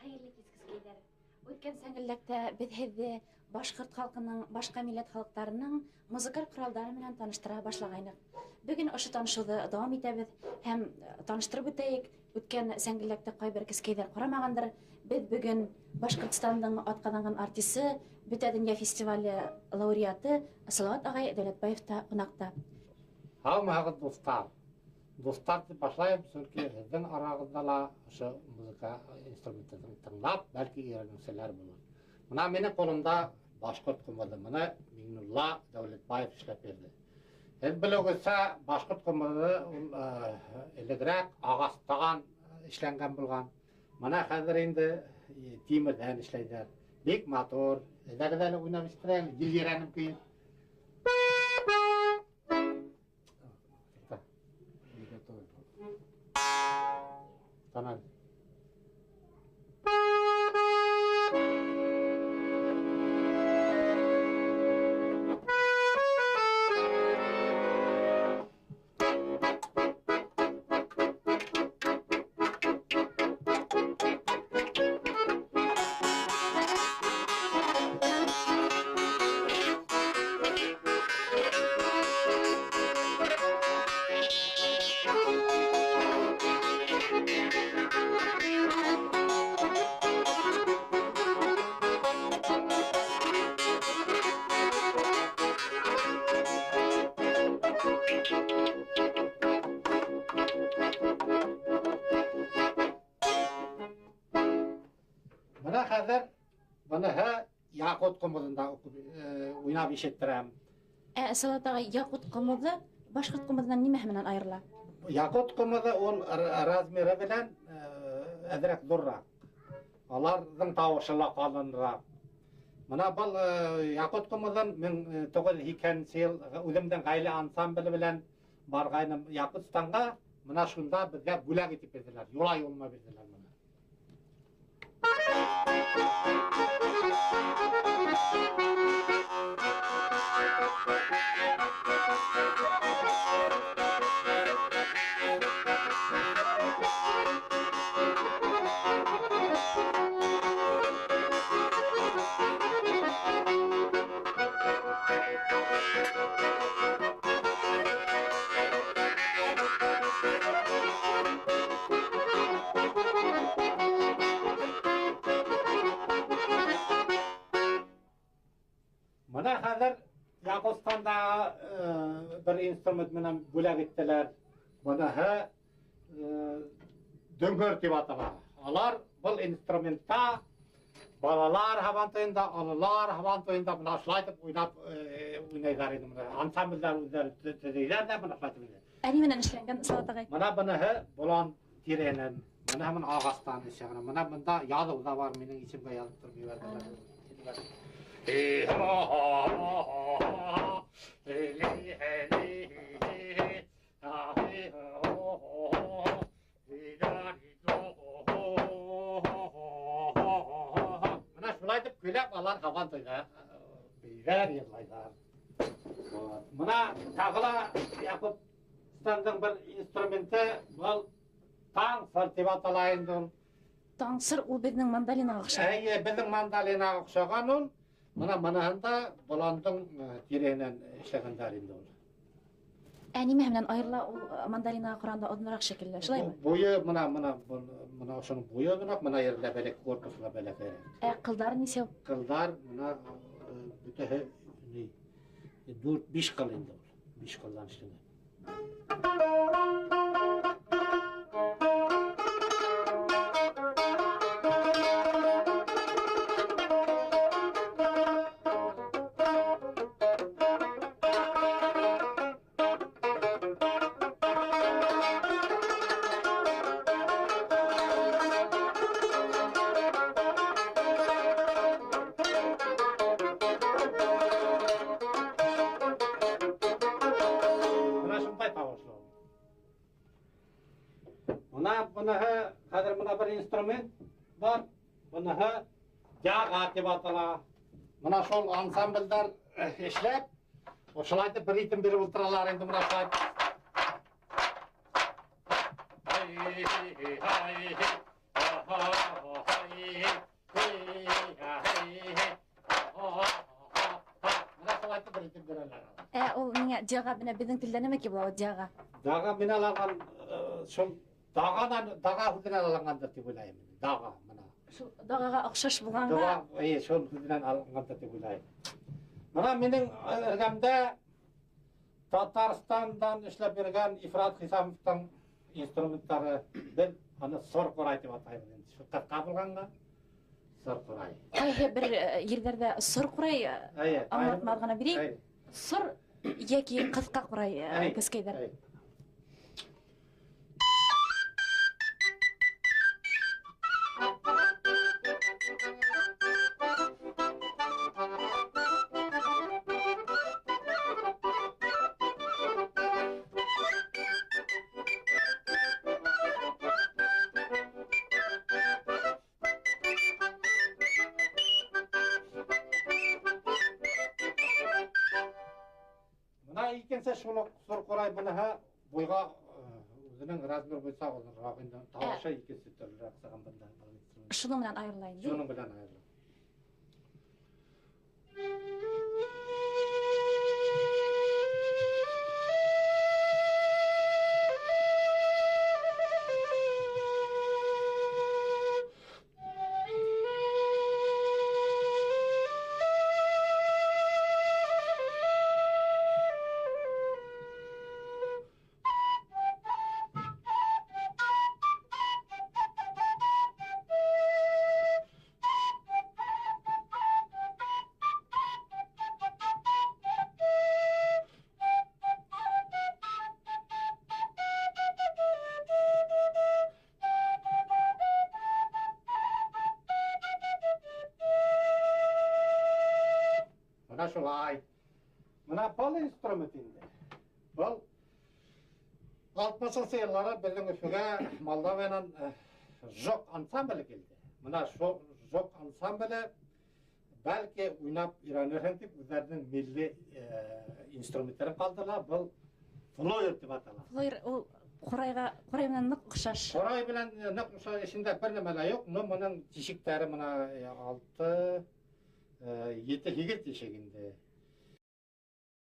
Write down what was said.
Hayırlı keskizgeyler. Өткен сәңгілікті біз хезді башқұрт халқының, башқа милләт халықтарының музыкаль құралдары менен таныштыра башлағайнық. Бүгін ошы танышуды давам итәбез һәм таныштырып үтәйік. Өткен сәңгілікті қайбір кескейдер құрамағандыр. Біз бүгін Башқұртстанның атқаданған артисі, Бүте дөнья фестивалі лауреаты Салават ағай Дәулетбаевта қонақта. Хаммағыз достар. Достарды башлайым, сөйке сіздің арағыздала ұшы музыка инструменттерін тыңлап, бәлкі үйреніңселер болады. Мына менің қолымда башқұрт құмырды, мұны Меңнулла Дәулетбаев ішлеп берді. Сіз білугізсе, башқұрт құмырды елігірек ағастаған ішленген болған. Мына қазір енді темірден ішлейдер. Бек мотор, әзәгідәлі ойнап іштірәң, елгерәнім кейін. Tamam. Mına hazır bana Yakut Kumudunda oynab işittirəm. Салават ағай, Якут құмыды Башқұрт құмыдынан неме менен айырыла? Yakut Kumudu ol razmeri bilen әзірек durrak. Алардың тауышыла қалынрақ. Мына бұл Якут Kumudun 1902 yıl өзімдің ғайлы ансамблі білен барғайным Якутстанға мына шында бізге бүләк етіп берділер, юлай олма берділер мына. Mına hazır Yakutstan'da bir instrument menen бүләк ettiler. Mına döngör dep atalar. Alar бұл instrumentта балалар хабан тойында, алалар хабан тойында мына шылайтып ойнайдар еді. Ансамбльдар өздері түзейлер де мына шылайтып ойнайды. Әне менен ішленген Салават ағай? Мына бұны бұлан теренен, мына мұн ағастан ішегіні. Мына мұнда язық да бар, менің ішімге yazып тұрып берділер. Мына шулайтып күйләп алар хабан тойда бейдер ерлайдар. Мына тағыла Якутстандың бір инструменті бұл таң сыр деп аталайын. Таң сыр ол біздің мандалинаға ұқсаған. Біздің мандалинаға ұқсаған ол. Мына бұландың тереңнен ішегендер енді ол. Неме менен айырыла ол мандалинаға құранда одынырақ шекілі, шылай ма? Бойы, мына ұшының бойы бұнақ, мына ерлі бәлек, корпусына бәлек әрі. Қылдар несе? Қылдар, мына бүтігі 4-5 қыл енді ол. 5 қылдан ішленген. Қазір мына бір инструмент бар, бұныға жаға деп атала. Мына шол ансамбльдар ішлеп, Ошылайды бір ритм беріп отыралар енді мұра шылайды. Ул миңа жага менә безнең телдә нәмә ки була жага. Дага мен алган шул дага хүдән алгандыр дип уйлайм. Дага менә. Шул дагага охшаш булганга. Дага, шул хүдән алгандыр дип уйлайм. Менә минең эргәмдә Татарстандан эшләп бергән Ифрат Хисамовтың инструментлары бер аны сор корай дип атайбыз инде. Шул катка булганга сор корай. Кайһы бер ерләрдә сор курай аңлатма гына бирик. Сор яки кыска курай кескәйдер. Икенсе шул сор корай бунаһа буйга үзенең размер булса узырак инде тавышы икенсе төрлерәк саган бында. Шуның белән аерыла инде. Шуның белән аерыла. Менә шулай. Менә бал инструмент инде. Бал 60 еллары безнең Өфөгә Молдовадан жок ансамбле килде. Менә шул жок ансамбле бәлки уйнап өйрәнерһең дип үзләренең милли инструментларын калдырлар. Бу флойер дип атала. Флойер ул курай белән нык охшаш. Курай белән нык охшаш, эчендә бер нәмә дә юк. Но моның тишектәре менә 6 7 тишек инде.